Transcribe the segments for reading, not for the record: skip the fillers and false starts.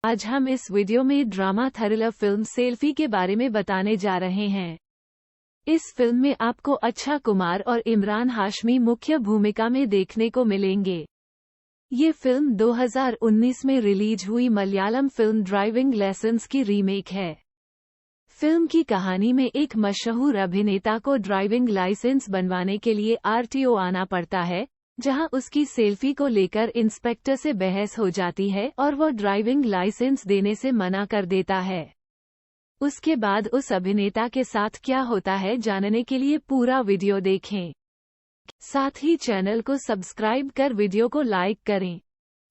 आज हम इस वीडियो में ड्रामा थ्रिलर फिल्म सेल्फी के बारे में बताने जा रहे हैं। इस फिल्म में आपको अक्षय कुमार और इमरान हाशमी मुख्य भूमिका में देखने को मिलेंगे। ये फिल्म 2019 में रिलीज हुई मलयालम फिल्म ड्राइविंग लाइसेंस की रीमेक है। फिल्म की कहानी में एक मशहूर अभिनेता को ड्राइविंग लाइसेंस बनवाने के लिए आरटीओ आना पड़ता है, जहां उसकी सेल्फी को लेकर इंस्पेक्टर से बहस हो जाती है और वो ड्राइविंग लाइसेंस देने से मना कर देता है। उसके बाद उस अभिनेता के साथ क्या होता है जानने के लिए पूरा वीडियो देखें। साथ ही चैनल को सब्सक्राइब कर वीडियो को लाइक करें।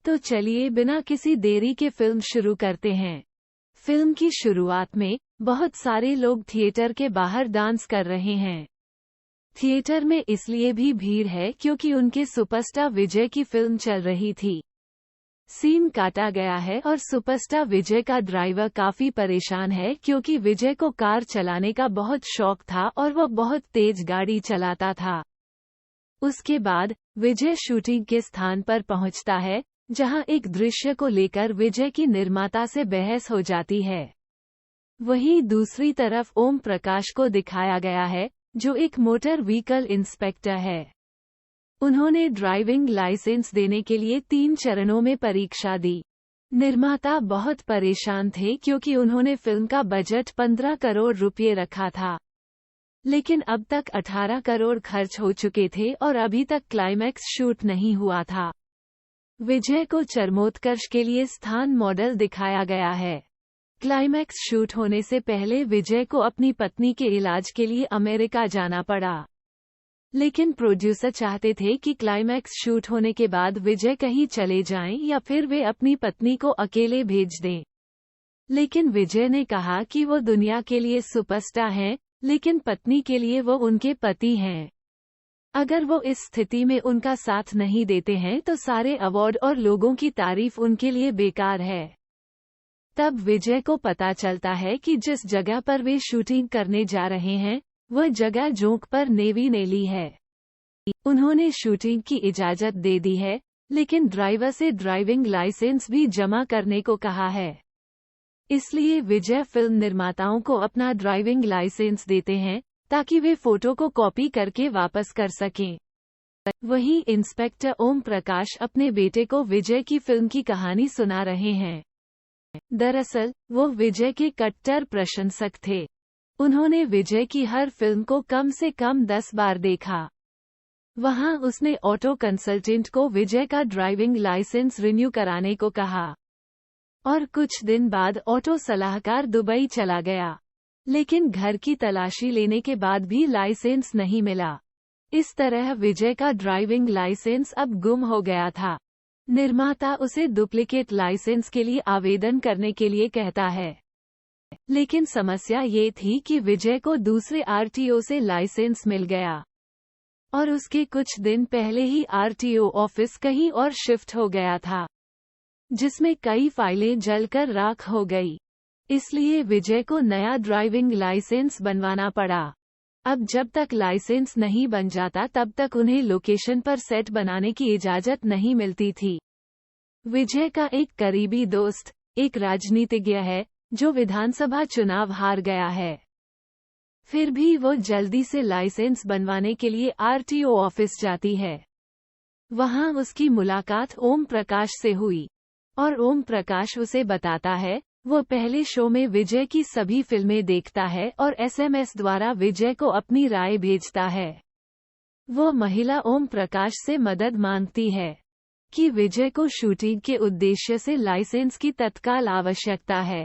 तो चलिए बिना किसी देरी के फिल्म शुरू करते हैं। फिल्म की शुरुआत में बहुत सारे लोग थिएटर के बाहर डांस कर रहे हैं। थिएटर में इसलिए भी भीड़ है क्योंकि उनके सुपरस्टार विजय की फिल्म चल रही थी। सीन काटा गया है और सुपरस्टार विजय का ड्राइवर काफी परेशान है क्योंकि विजय को कार चलाने का बहुत शौक था और वह बहुत तेज गाड़ी चलाता था। उसके बाद विजय शूटिंग के स्थान पर पहुंचता है, जहां एक दृश्य को लेकर विजय की निर्माता से बहस हो जाती है। वहीं दूसरी तरफ ओम प्रकाश को दिखाया गया है, जो एक मोटर व्हीकल इंस्पेक्टर है। उन्होंने ड्राइविंग लाइसेंस देने के लिए 3 चरणों में परीक्षा दी। निर्माता बहुत परेशान थे क्योंकि उन्होंने फिल्म का बजट 15 करोड़ रुपये रखा था, लेकिन अब तक 18 करोड़ खर्च हो चुके थे और अभी तक क्लाइमैक्स शूट नहीं हुआ था। विजय को चरमोत्कर्ष के लिए स्थान मॉडल दिखाया गया है। क्लाइमैक्स शूट होने से पहले विजय को अपनी पत्नी के इलाज के लिए अमेरिका जाना पड़ा, लेकिन प्रोड्यूसर चाहते थे कि क्लाइमैक्स शूट होने के बाद विजय कहीं चले जाएं या फिर वे अपनी पत्नी को अकेले भेज दें। लेकिन विजय ने कहा कि वो दुनिया के लिए सुपरस्टार हैं, लेकिन पत्नी के लिए वो उनके पति हैं। अगर वो इस स्थिति में उनका साथ नहीं देते हैं तो सारे अवार्ड और लोगों की तारीफ उनके लिए बेकार है। तब विजय को पता चलता है कि जिस जगह पर वे शूटिंग करने जा रहे हैं, वह जगह जोंक पर नेवी ने ली है। उन्होंने शूटिंग की इजाजत दे दी है, लेकिन ड्राइवर से ड्राइविंग लाइसेंस भी जमा करने को कहा है। इसलिए विजय फिल्म निर्माताओं को अपना ड्राइविंग लाइसेंस देते हैं ताकि वे फोटो को कॉपी करके वापस कर सकें। वहीं इंस्पेक्टर ओम प्रकाश अपने बेटे को विजय की फिल्म की कहानी सुना रहे हैं। दरअसल वो विजय के कट्टर प्रशंसक थे। उन्होंने विजय की हर फिल्म को कम से कम 10 बार देखा। वहां उसने ऑटो कंसल्टेंट को विजय का ड्राइविंग लाइसेंस रिन्यू कराने को कहा और कुछ दिन बाद ऑटो सलाहकार दुबई चला गया, लेकिन घर की तलाशी लेने के बाद भी लाइसेंस नहीं मिला। इस तरह विजय का ड्राइविंग लाइसेंस अब गुम हो गया था। निर्माता उसे डुप्लीकेट लाइसेंस के लिए आवेदन करने के लिए कहता है, लेकिन समस्या ये थी कि विजय को दूसरे आरटीओ से लाइसेंस मिल गया और उसके कुछ दिन पहले ही आरटीओ ऑफिस कहीं और शिफ्ट हो गया था, जिसमें कई फाइलें जलकर राख हो गई। इसलिए विजय को नया ड्राइविंग लाइसेंस बनवाना पड़ा। अब जब तक लाइसेंस नहीं बन जाता तब तक उन्हें लोकेशन पर सेट बनाने की इजाजत नहीं मिलती थी। विजय का एक करीबी दोस्त एक राजनीतिज्ञ है जो विधानसभा चुनाव हार गया है। फिर भी वो जल्दी से लाइसेंस बनवाने के लिए आरटीओ ऑफिस जाती है। वहां उसकी मुलाकात ओम प्रकाश से हुई और ओम प्रकाश उसे बताता है वो पहले शो में विजय की सभी फिल्में देखता है और एसएमएस द्वारा विजय को अपनी राय भेजता है। वो महिला ओम प्रकाश से मदद मांगती है कि विजय को शूटिंग के उद्देश्य से लाइसेंस की तत्काल आवश्यकता है।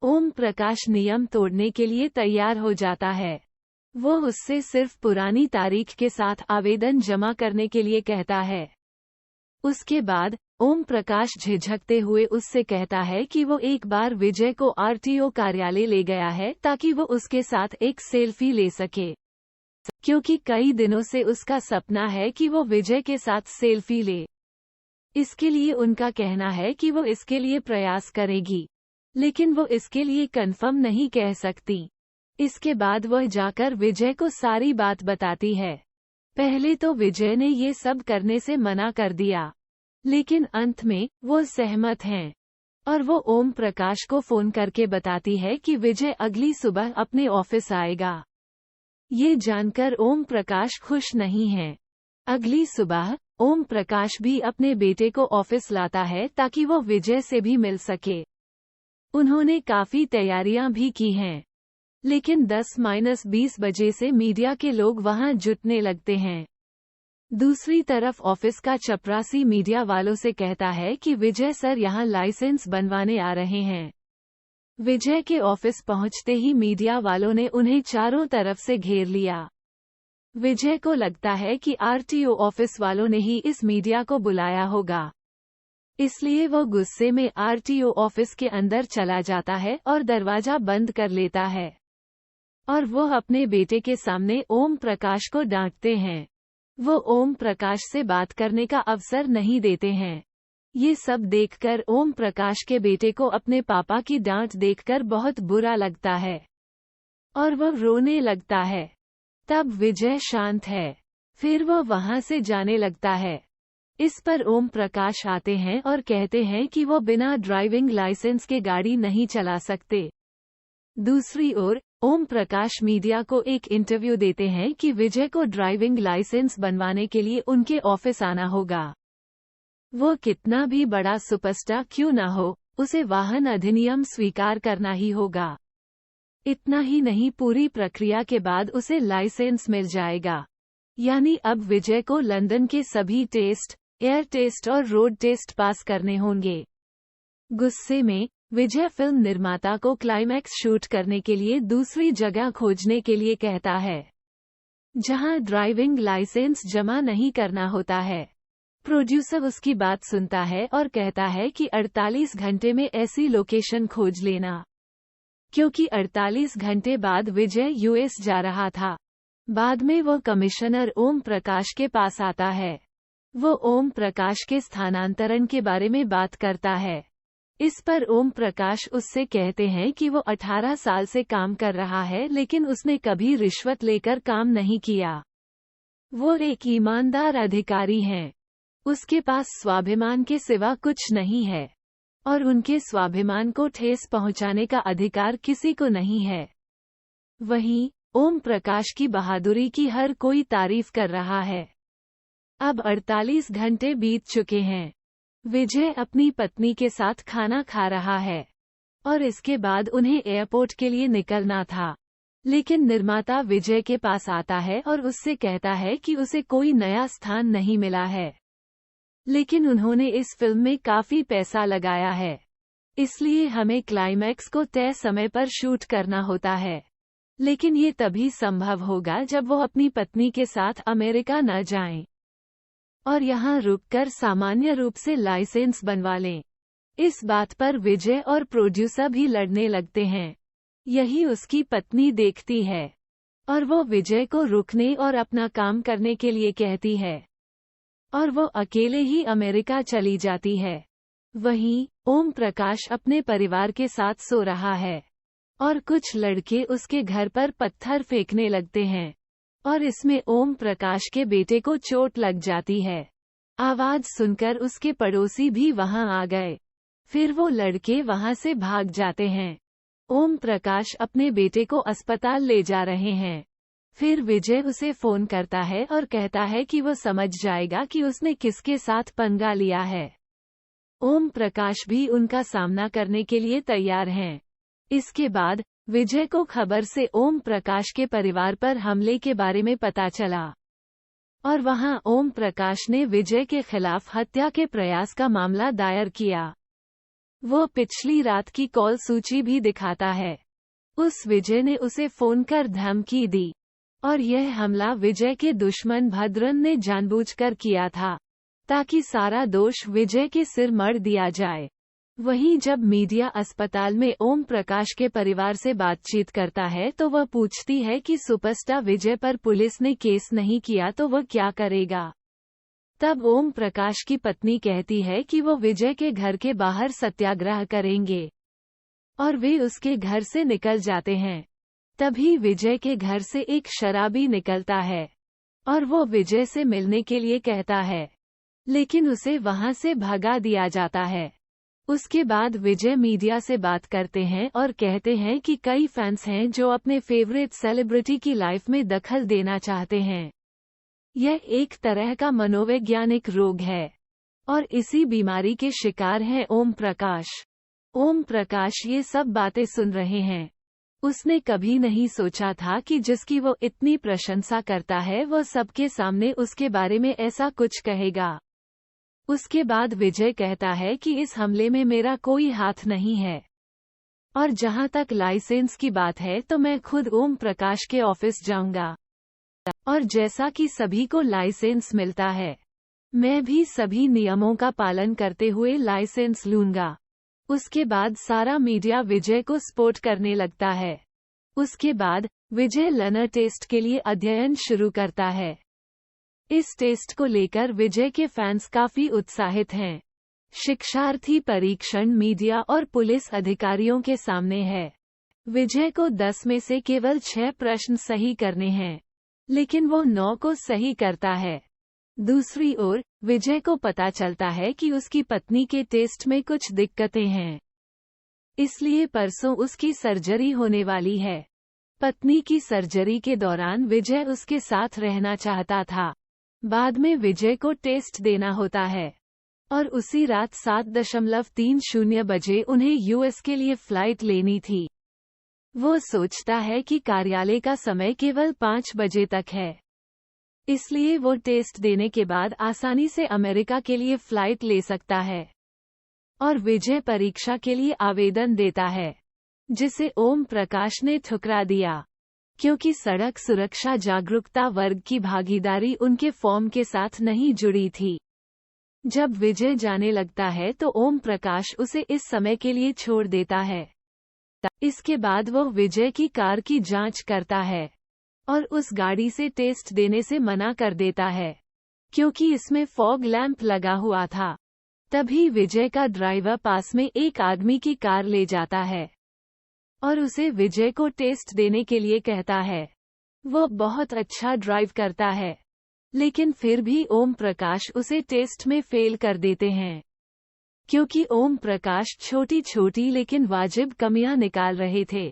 ओम प्रकाश नियम तोड़ने के लिए तैयार हो जाता है। वो उससे सिर्फ पुरानी तारीख के साथ आवेदन जमा करने के लिए कहता है। उसके बाद ओम प्रकाश झिझकते हुए उससे कहता है कि वो एक बार विजय को आरटीओ कार्यालय ले गया है ताकि वो उसके साथ एक सेल्फी ले सके, क्योंकि कई दिनों से उसका सपना है कि वो विजय के साथ सेल्फी ले। इसके लिए उनका कहना है कि वो इसके लिए प्रयास करेगी, लेकिन वो इसके लिए कंफर्म नहीं कह सकती। इसके बाद वह जाकर विजय को सारी बात बताती है। पहले तो विजय ने ये सब करने से मना कर दिया, लेकिन अंत में वो सहमत हैं। और वो ओम प्रकाश को फोन करके बताती है कि विजय अगली सुबह अपने ऑफिस आएगा। ये जानकर ओम प्रकाश खुश नहीं है। अगली सुबह ओम प्रकाश भी अपने बेटे को ऑफिस लाता है ताकि वो विजय से भी मिल सके। उन्होंने काफी तैयारियां भी की हैं, लेकिन 10-20 बजे से मीडिया के लोग वहां जुटने लगते हैं। दूसरी तरफ ऑफिस का चपरासी मीडिया वालों से कहता है कि विजय सर यहां लाइसेंस बनवाने आ रहे हैं। विजय के ऑफिस पहुंचते ही मीडिया वालों ने उन्हें चारों तरफ से घेर लिया। विजय को लगता है कि आरटीओ ऑफिस वालों ने ही इस मीडिया को बुलाया होगा, इसलिए वो गुस्से में आरटीओ ऑफिस के अंदर चला जाता है और दरवाजा बंद कर लेता है। और वो अपने बेटे के सामने ओम प्रकाश को डांटते हैं। वो ओम प्रकाश से बात करने का अवसर नहीं देते हैं। ये सब देखकर ओम प्रकाश के बेटे को अपने पापा की डांट देखकर बहुत बुरा लगता है और वो रोने लगता है। तब विजय शांत है, फिर वो वहां से जाने लगता है। इस पर ओम प्रकाश आते हैं और कहते हैं कि वो बिना ड्राइविंग लाइसेंस के गाड़ी नहीं चला सकते। दूसरी ओर ओम प्रकाश मीडिया को एक इंटरव्यू देते हैं कि विजय को ड्राइविंग लाइसेंस बनवाने के लिए उनके ऑफिस आना होगा। वो कितना भी बड़ा सुपरस्टार क्यों ना हो, उसे वाहन अधिनियम स्वीकार करना ही होगा। इतना ही नहीं, पूरी प्रक्रिया के बाद उसे लाइसेंस मिल जाएगा। यानी अब विजय को लंदन के सभी टेस्ट, एयर टेस्ट और रोड टेस्ट पास करने होंगे। गुस्से में विजय फिल्म निर्माता को क्लाइमैक्स शूट करने के लिए दूसरी जगह खोजने के लिए कहता है, जहां ड्राइविंग लाइसेंस जमा नहीं करना होता है। प्रोड्यूसर उसकी बात सुनता है और कहता है कि 48 घंटे में ऐसी लोकेशन खोज लेना, क्योंकि 48 घंटे बाद विजय यूएस जा रहा था। बाद में वो कमिश्नर ओम प्रकाश के पास आता है। वो ओम प्रकाश के स्थानांतरण के बारे में बात करता है। इस पर ओम प्रकाश उससे कहते हैं कि वो 18 साल से काम कर रहा है, लेकिन उसने कभी रिश्वत लेकर काम नहीं किया। वो एक ईमानदार अधिकारी हैं। उसके पास स्वाभिमान के सिवा कुछ नहीं है और उनके स्वाभिमान को ठेस पहुंचाने का अधिकार किसी को नहीं है। वहीं ओम प्रकाश की बहादुरी की हर कोई तारीफ कर रहा है। अब 48 घंटे बीत चुके हैं। विजय अपनी पत्नी के साथ खाना खा रहा है और इसके बाद उन्हें एयरपोर्ट के लिए निकलना था, लेकिन निर्माता विजय के पास आता है और उससे कहता है कि उसे कोई नया स्थान नहीं मिला है, लेकिन उन्होंने इस फिल्म में काफी पैसा लगाया है, इसलिए हमें क्लाइमैक्स को तय समय पर शूट करना होता है। लेकिन ये तभी संभव होगा जब वो अपनी पत्नी के साथ अमेरिका न जाएं और यहाँ रुककर सामान्य रूप से लाइसेंस बनवा लें। इस बात पर विजय और प्रोड्यूसर भी लड़ने लगते हैं। यही उसकी पत्नी देखती है और वो विजय को रुकने और अपना काम करने के लिए कहती है और वो अकेले ही अमेरिका चली जाती है। वहीं ओम प्रकाश अपने परिवार के साथ सो रहा है और कुछ लड़के उसके घर पर पत्थर फेंकने लगते हैं और इसमें ओम प्रकाश के बेटे को चोट लग जाती है। आवाज सुनकर उसके पड़ोसी भी वहां आ गए। फिर वो लड़के वहां से भाग जाते हैं। ओम प्रकाश अपने बेटे को अस्पताल ले जा रहे हैं। फिर विजय उसे फोन करता है और कहता है कि वो समझ जाएगा कि उसने किसके साथ पंगा लिया है। ओम प्रकाश भी उनका सामना करने के लिए तैयार हैं। इसके बाद विजय को खबर से ओम प्रकाश के परिवार पर हमले के बारे में पता चला और वहां ओम प्रकाश ने विजय के खिलाफ हत्या के प्रयास का मामला दायर किया। वो पिछली रात की कॉल सूची भी दिखाता है। उस विजय ने उसे फोन कर धमकी दी और यह हमला विजय के दुश्मन भद्रन ने जानबूझकर किया था ताकि सारा दोष विजय के सिर मढ़ दिया जाए। वहीं जब मीडिया अस्पताल में ओम प्रकाश के परिवार से बातचीत करता है तो वह पूछती है कि सुपरस्टार विजय पर पुलिस ने केस नहीं किया तो वह क्या करेगा। तब ओम प्रकाश की पत्नी कहती है कि वो विजय के घर के बाहर सत्याग्रह करेंगे और वे उसके घर से निकल जाते हैं। तभी विजय के घर से एक शराबी निकलता है और वो विजय से मिलने के लिए कहता है, लेकिन उसे वहां से भगा दिया जाता है। उसके बाद विजय मीडिया से बात करते हैं और कहते हैं कि कई फैंस हैं जो अपने फेवरेट सेलिब्रिटी की लाइफ में दखल देना चाहते हैं। यह एक तरह का मनोवैज्ञानिक रोग है और इसी बीमारी के शिकार हैं ओम प्रकाश। ओम प्रकाश ये सब बातें सुन रहे हैं। उसने कभी नहीं सोचा था कि जिसकी वो इतनी प्रशंसा करता है वो सबके सामने उसके बारे में ऐसा कुछ कहेगा। उसके बाद विजय कहता है कि इस हमले में मेरा कोई हाथ नहीं है और जहां तक लाइसेंस की बात है तो मैं खुद ओम प्रकाश के ऑफिस जाऊंगा और जैसा कि सभी को लाइसेंस मिलता है मैं भी सभी नियमों का पालन करते हुए लाइसेंस लूंगा। उसके बाद सारा मीडिया विजय को सपोर्ट करने लगता है। उसके बाद विजय लर्नर टेस्ट के लिए अध्ययन शुरू करता है। इस टेस्ट को लेकर विजय के फैंस काफी उत्साहित हैं। शिक्षार्थी परीक्षण मीडिया और पुलिस अधिकारियों के सामने है। विजय को 10 में से केवल 6 प्रश्न सही करने हैं, लेकिन वो 9 को सही करता है। दूसरी ओर विजय को पता चलता है कि उसकी पत्नी के टेस्ट में कुछ दिक्कतें हैं, इसलिए परसों उसकी सर्जरी होने वाली है। पत्नी की सर्जरी के दौरान विजय उसके साथ रहना चाहता था। बाद में विजय को टेस्ट देना होता है और उसी रात 7:30 बजे उन्हें यूएस के लिए फ्लाइट लेनी थी। वो सोचता है कि कार्यालय का समय केवल 5 बजे तक है, इसलिए वो टेस्ट देने के बाद आसानी से अमेरिका के लिए फ्लाइट ले सकता है और विजय परीक्षा के लिए आवेदन देता है, जिसे ओम प्रकाश ने ठुकरा दिया क्योंकि सड़क सुरक्षा जागरूकता वर्ग की भागीदारी उनके फॉर्म के साथ नहीं जुड़ी थी। जब विजय जाने लगता है तो ओम प्रकाश उसे इस समय के लिए छोड़ देता है। इसके बाद वो विजय की कार की जांच करता है और उस गाड़ी से टेस्ट देने से मना कर देता है क्योंकि इसमें फॉग लैंप लगा हुआ था। तभी विजय का ड्राइवर पास में एक आदमी की कार ले जाता है और उसे विजय को टेस्ट देने के लिए कहता है। वो बहुत अच्छा ड्राइव करता है, लेकिन फिर भी ओम प्रकाश उसे टेस्ट में फेल कर देते हैं क्योंकि ओम प्रकाश छोटी छोटी लेकिन वाजिब कमियां निकाल रहे थे,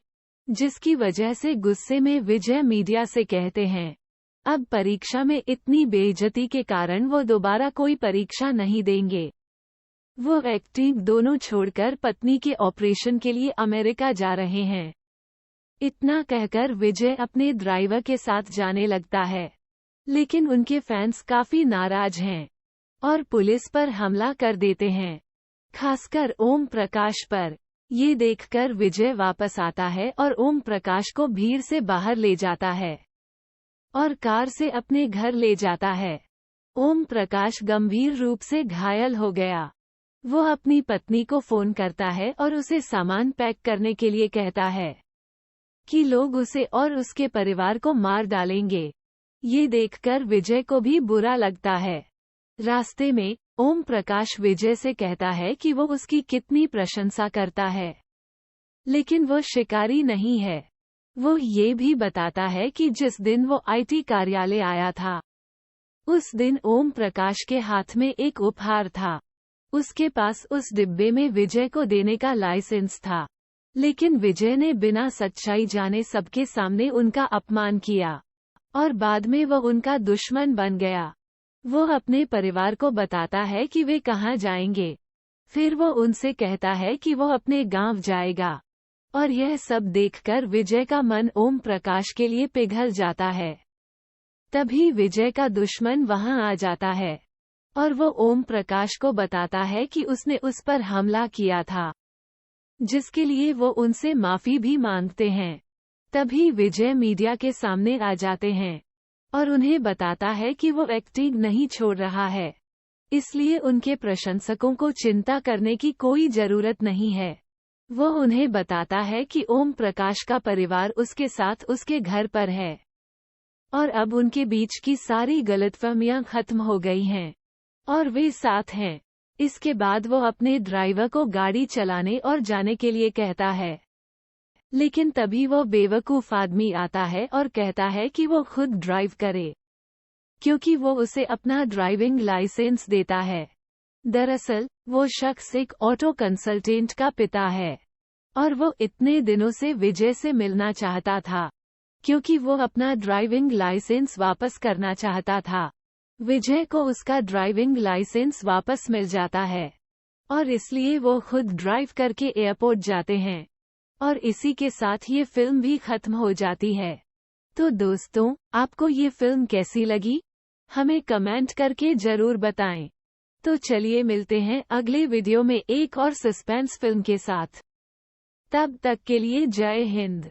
जिसकी वजह से गुस्से में विजय मीडिया से कहते हैं अब परीक्षा में इतनी बेइज्जती के कारण वो दोबारा कोई परीक्षा नहीं देंगे। वो एक्टिंग दोनों छोड़कर पत्नी के ऑपरेशन के लिए अमेरिका जा रहे हैं। इतना कहकर विजय अपने ड्राइवर के साथ जाने लगता है, लेकिन उनके फैंस काफी नाराज हैं और पुलिस पर हमला कर देते हैं, खासकर ओम प्रकाश पर। ये देखकर विजय वापस आता है और ओम प्रकाश को भीड़ से बाहर ले जाता है और कार से अपने घर ले जाता है। ओम प्रकाश गंभीर रूप से घायल हो गया। वो अपनी पत्नी को फोन करता है और उसे सामान पैक करने के लिए कहता है कि लोग उसे और उसके परिवार को मार डालेंगे। ये देखकर विजय को भी बुरा लगता है। रास्ते में ओम प्रकाश विजय से कहता है कि वो उसकी कितनी प्रशंसा करता है, लेकिन वो शिकारी नहीं है। वो ये भी बताता है कि जिस दिन वो आईटी कार्यालय आया था, उस दिन ओम प्रकाश के हाथ में एक उपहार था। उसके पास उस डिब्बे में विजय को देने का लाइसेंस था, लेकिन विजय ने बिना सच्चाई जाने सबके सामने उनका अपमान किया और बाद में वो उनका दुश्मन बन गया। वो अपने परिवार को बताता है कि वे कहाँ जाएंगे। फिर वो उनसे कहता है कि वो अपने गांव जाएगा और यह सब देखकर विजय का मन ओम प्रकाश के लिए पिघल जाता है। तभी विजय का दुश्मन वहां आ जाता है और वो ओम प्रकाश को बताता है कि उसने उस पर हमला किया था, जिसके लिए वो उनसे माफी भी मांगते हैं। तभी विजय मीडिया के सामने आ जाते हैं और उन्हें बताता है कि वो एक्टिंग नहीं छोड़ रहा है, इसलिए उनके प्रशंसकों को चिंता करने की कोई जरूरत नहीं है। वो उन्हें बताता है कि ओम प्रकाश का परिवार उसके साथ उसके घर पर है और अब उनके बीच की सारी गलतफहमियां खत्म हो गई हैं और वे साथ हैं। इसके बाद वो अपने ड्राइवर को गाड़ी चलाने और जाने के लिए कहता है, लेकिन तभी वो बेवकूफ आदमी आता है और कहता है कि वो खुद ड्राइव करे, क्योंकि वो उसे अपना ड्राइविंग लाइसेंस देता है। दरअसल वो शख्स एक ऑटो कंसल्टेंट का पिता है और वो इतने दिनों से विजय से मिलना चाहता था क्योंकि वो अपना ड्राइविंग लाइसेंस वापस करना चाहता था। विजय को उसका ड्राइविंग लाइसेंस वापस मिल जाता है और इसलिए वो खुद ड्राइव करके एयरपोर्ट जाते हैं और इसी के साथ ये फिल्म भी खत्म हो जाती है। तो दोस्तों, आपको ये फिल्म कैसी लगी? हमें कमेंट करके जरूर बताएं। तो चलिए मिलते हैं अगले वीडियो में एक और सस्पेंस फिल्म के साथ। तब तक के लिए जय हिंद।